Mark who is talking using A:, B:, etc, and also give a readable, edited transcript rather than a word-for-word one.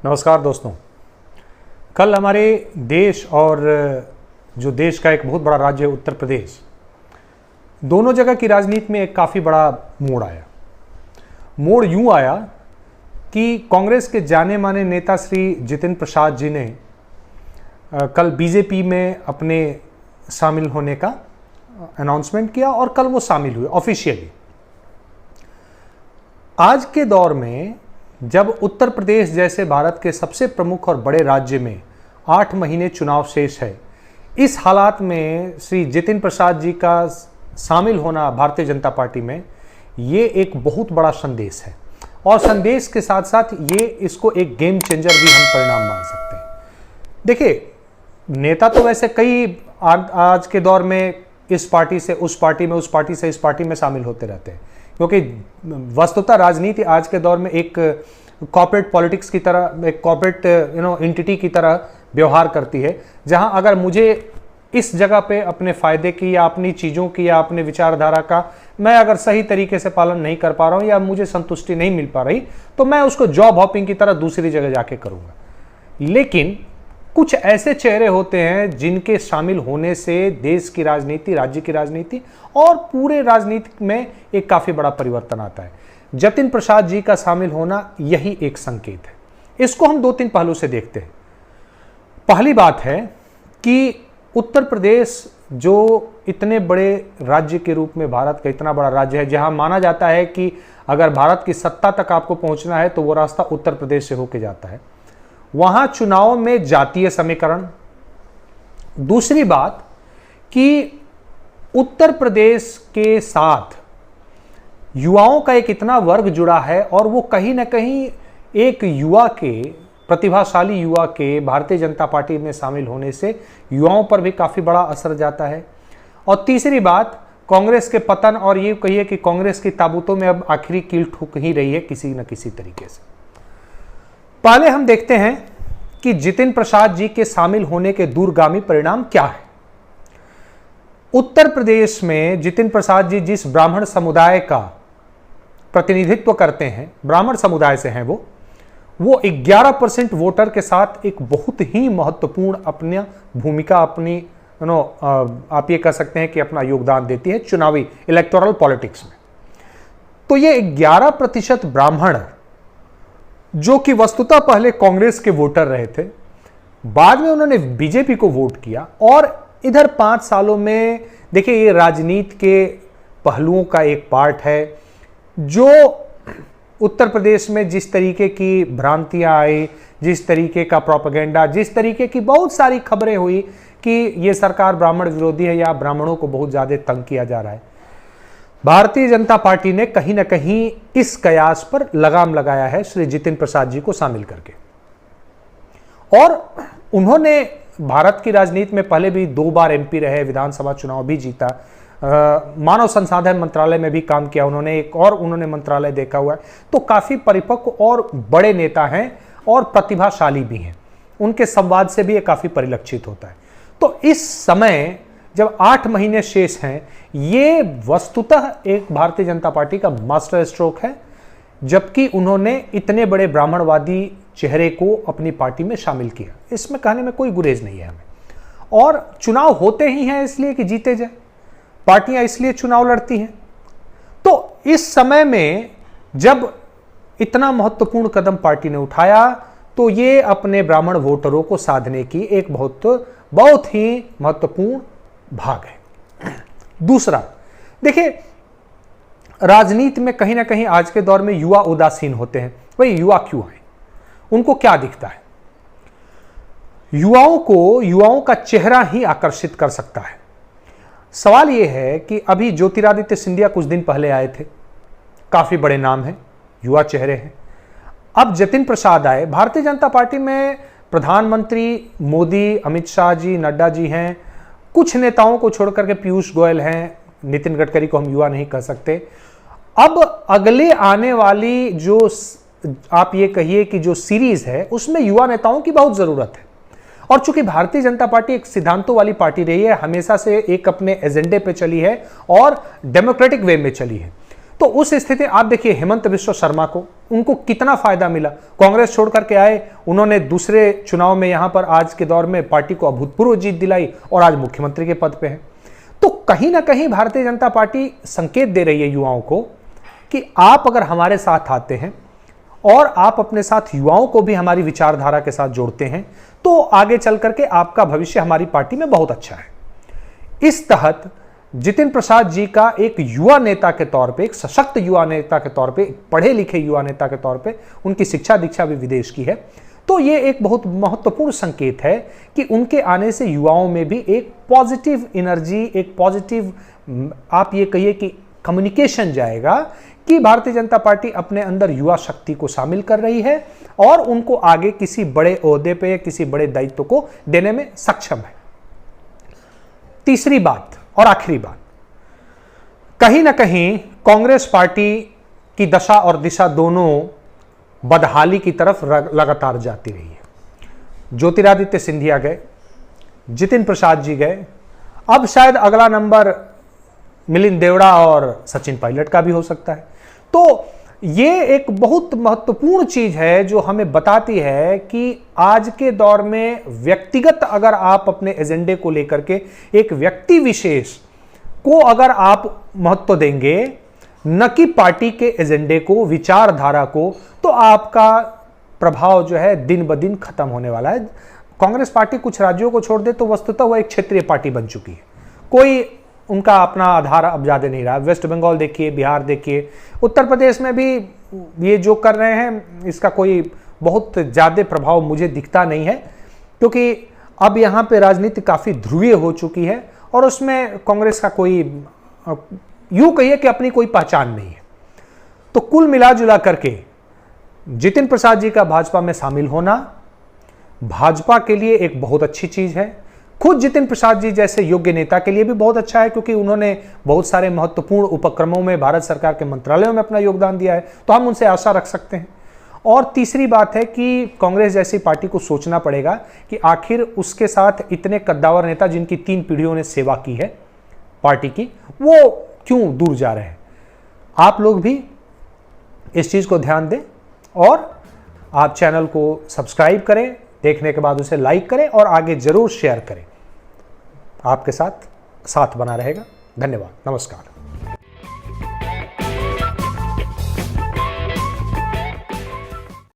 A: नमस्कार दोस्तों। कल हमारे देश और जो देश का एक बहुत बड़ा राज्य है उत्तर प्रदेश, दोनों जगह की राजनीति में एक काफ़ी बड़ा मोड़ आया। मोड़ यूं आया कि कांग्रेस के जाने माने नेता श्री जितिन प्रसाद जी ने कल बीजेपी में अपने शामिल होने का अनाउंसमेंट किया और कल वो शामिल हुए ऑफिशियली। आज के दौर में जब उत्तर प्रदेश जैसे भारत के सबसे प्रमुख और बड़े राज्य में 8 महीने चुनाव शेष है, इस हालात में श्री जितिन प्रसाद जी का शामिल होना भारतीय जनता पार्टी में ये एक बहुत बड़ा संदेश है और संदेश के साथ साथ ये इसको एक गेम चेंजर भी हम परिणाम मान सकते हैं। देखिए, नेता तो वैसे कई आज के दौर में इस पार्टी से उस पार्टी में, उस पार्टी से इस पार्टी में शामिल होते रहते हैं, क्योंकि वस्तुतः राजनीति आज के दौर में एक कॉर्पोरेट पॉलिटिक्स की तरह, एक कॉर्पोरेट एंटिटी की तरह व्यवहार करती है, जहां अगर मुझे इस जगह पे अपने फायदे की या अपनी चीज़ों की या अपने विचारधारा का मैं अगर सही तरीके से पालन नहीं कर पा रहा हूं या मुझे संतुष्टि नहीं मिल पा रही, तो मैं उसको जॉब हॉपिंग की तरह दूसरी जगह जाके करूंगा। लेकिन कुछ ऐसे चेहरे होते हैं जिनके शामिल होने से देश की राजनीति, राज्य की राजनीति और पूरे राजनीति में एक काफ़ी बड़ा परिवर्तन आता है। जतिन प्रसाद जी का शामिल होना यही एक संकेत है। इसको हम 2-3 पहलू से देखते हैं। पहली बात है कि उत्तर प्रदेश जो इतने बड़े राज्य के रूप में भारत का इतना बड़ा राज्य है, जहां माना जाता है कि अगर भारत की सत्ता तक आपको पहुंचना है तो वो रास्ता उत्तर प्रदेश से होकर जाता है, वहां चुनाव में जातीय समीकरण। दूसरी बात कि उत्तर प्रदेश के साथ युवाओं का एक इतना वर्ग जुड़ा है और वो कहीं ना कहीं एक युवा के, प्रतिभाशाली युवा के भारतीय जनता पार्टी में शामिल होने से युवाओं पर भी काफ़ी बड़ा असर जाता है। और तीसरी बात, कांग्रेस के पतन, और ये कहिए कि कांग्रेस की ताबूतों में अब आखिरी कील ठुक ही रही है किसी न किसी तरीके से। पहले हम देखते हैं कि जितिन प्रसाद जी के शामिल होने के दूरगामी परिणाम क्या है। उत्तर प्रदेश में जितिन प्रसाद जी जिस ब्राह्मण समुदाय का प्रतिनिधित्व करते हैं, ब्राह्मण समुदाय से हैं वो 11% वोटर के साथ एक बहुत ही महत्वपूर्ण अपनी भूमिका, अपनी आप ये कह सकते हैं कि अपना योगदान देती है चुनावी इलेक्टोरल पॉलिटिक्स में। तो ये 11% ब्राह्मण जो कि वस्तुतः पहले कांग्रेस के वोटर रहे थे, बाद में उन्होंने बीजेपी को वोट किया और इधर 5 सालों में देखिए ये राजनीति के पहलुओं का एक पार्ट है। जो उत्तर प्रदेश में जिस तरीके की भ्रांतियां आई, जिस तरीके का प्रोपेगेंडा, जिस तरीके की बहुत सारी खबरें हुई कि ये सरकार ब्राह्मण विरोधी है या ब्राह्मणों को बहुत ज़्यादा तंग किया जा रहा है, भारतीय जनता पार्टी ने कहीं ना कहीं इस कयास पर लगाम लगाया है श्री जितिन प्रसाद जी को शामिल करके। और उन्होंने भारत की राजनीति में पहले भी 2 बार एमपी रहे, विधानसभा चुनाव भी जीता, मानव संसाधन मंत्रालय में भी काम किया उन्होंने, एक और उन्होंने मंत्रालय देखा हुआ है। तो काफ़ी परिपक्व और बड़े नेता हैं और प्रतिभाशाली भी हैं, उनके संवाद से भी ये काफ़ी परिलक्षित होता है। तो इस समय जब 8 महीने शेष हैं, ये वस्तुतः एक भारतीय जनता पार्टी का मास्टर स्ट्रोक है, जबकि उन्होंने इतने बड़े ब्राह्मणवादी चेहरे को अपनी पार्टी में शामिल किया। इसमें कहने में कोई गुरेज नहीं है हमें। और चुनाव होते ही हैं इसलिए कि जीते जाए, पार्टियां इसलिए चुनाव लड़ती हैं। तो इस समय में जब इतना महत्वपूर्ण कदम पार्टी ने उठाया तो ये अपने ब्राह्मण वोटरों को साधने की एक बहुत ही महत्वपूर्ण भाग है। दूसरा, देखिए राजनीति में कहीं ना कहीं आज के दौर में युवा उदासीन होते हैं। भाई युवा क्यों है, उनको क्या दिखता है? युवाओं का चेहरा ही आकर्षित कर सकता है। सवाल यह है कि अभी ज्योतिरादित्य सिंधिया कुछ दिन पहले आए थे, काफी बड़े नाम हैं, युवा चेहरे हैं। अब जतिन प्रसाद आए, भारतीय जनता पार्टी में प्रधानमंत्री मोदी, अमित शाह जी, नड्डा जी हैं, कुछ नेताओं को छोड़कर के पीयूष गोयल हैं, नितिन गडकरी को हम युवा नहीं कह सकते। अब अगले आने वाली जो आप ये कहिए कि जो सीरीज है उसमें युवा नेताओं की बहुत जरूरत है। और चूंकि भारतीय जनता पार्टी एक सिद्धांतों वाली पार्टी रही है, हमेशा से एक अपने एजेंडे पे चली है और डेमोक्रेटिक वे में चली है, तो उस स्थिति आप देखिए हेमंत बिश्व शर्मा को, उनको कितना फायदा मिला, कांग्रेस छोड़ करके आए, उन्होंने दूसरे चुनाव में यहां पर आज के दौर में पार्टी को अभूतपूर्व जीत दिलाई और आज मुख्यमंत्री के पद पे है। तो कहीं ना कहीं भारतीय जनता पार्टी संकेत दे रही है युवाओं को कि आप अगर हमारे साथ आते हैं और आप अपने साथ युवाओं को भी हमारी विचारधारा के साथ जोड़ते हैं तो आगे चल करके आपका भविष्य हमारी पार्टी में बहुत अच्छा है। इस तहत जितिन प्रसाद जी का एक युवा नेता के तौर पे, एक सशक्त युवा नेता के तौर पे, एक पढ़े लिखे युवा नेता के तौर पे, उनकी शिक्षा दीक्षा भी विदेश की है, तो ये एक बहुत महत्वपूर्ण संकेत है कि उनके आने से युवाओं में भी एक पॉजिटिव एनर्जी, एक पॉजिटिव आप ये कहिए कि कम्युनिकेशन जाएगा कि भारतीय जनता पार्टी अपने अंदर युवा शक्ति को शामिल कर रही है और उनको आगे किसी बड़े ओहदे पे, किसी बड़े दायित्व को देने में सक्षम है। तीसरी बात और आखिरी बात, कहीं ना कहीं कांग्रेस पार्टी की दशा और दिशा दोनों बदहाली की तरफ लगातार जाती रही है। ज्योतिरादित्य सिंधिया गए, जितिन प्रसाद जी गए, अब शायद अगला नंबर मिलिंद देवड़ा और सचिन पायलट का भी हो सकता है। तो ये एक बहुत महत्वपूर्ण चीज है जो हमें बताती है कि आज के दौर में व्यक्तिगत अगर आप अपने एजेंडे को लेकर के एक व्यक्ति विशेष को अगर आप महत्व देंगे, न कि पार्टी के एजेंडे को, विचारधारा को, तो आपका प्रभाव जो है दिन ब दिन खत्म होने वाला है। कांग्रेस पार्टी कुछ राज्यों को छोड़ दे तो वस्तुतः वह एक क्षेत्रीय पार्टी बन चुकी है, कोई उनका अपना आधार अब ज्यादा नहीं रहा। वेस्ट बंगाल देखिए, बिहार देखिए, उत्तर प्रदेश में भी ये जो कर रहे हैं इसका कोई बहुत ज्यादा प्रभाव मुझे दिखता नहीं है, क्योंकि अब यहाँ पे राजनीति काफी ध्रुवीय हो चुकी है और उसमें कांग्रेस का कोई यूं कहिए कि अपनी कोई पहचान नहीं है। तो कुल मिला जुला करके जितिन प्रसाद जी का भाजपा में शामिल होना भाजपा के लिए एक बहुत अच्छी चीज है। खुद जितिन प्रसाद जी जैसे योग्य नेता के लिए भी बहुत अच्छा है, क्योंकि उन्होंने बहुत सारे महत्वपूर्ण उपक्रमों में भारत सरकार के मंत्रालयों में अपना योगदान दिया है, तो हम उनसे आशा रख सकते हैं। और तीसरी बात है कि कांग्रेस जैसी पार्टी को सोचना पड़ेगा कि आखिर उसके साथ इतने कद्दावर नेता जिनकी 3 पीढ़ियों ने सेवा की है पार्टी की, वो क्यों दूर जा रहे हैं। आप लोग भी इस चीज को ध्यान दें और आप चैनल को सब्सक्राइब करें, देखने के बाद उसे लाइक करें और आगे जरूर शेयर करें। आपके साथ बना रहेगा। धन्यवाद, नमस्कार।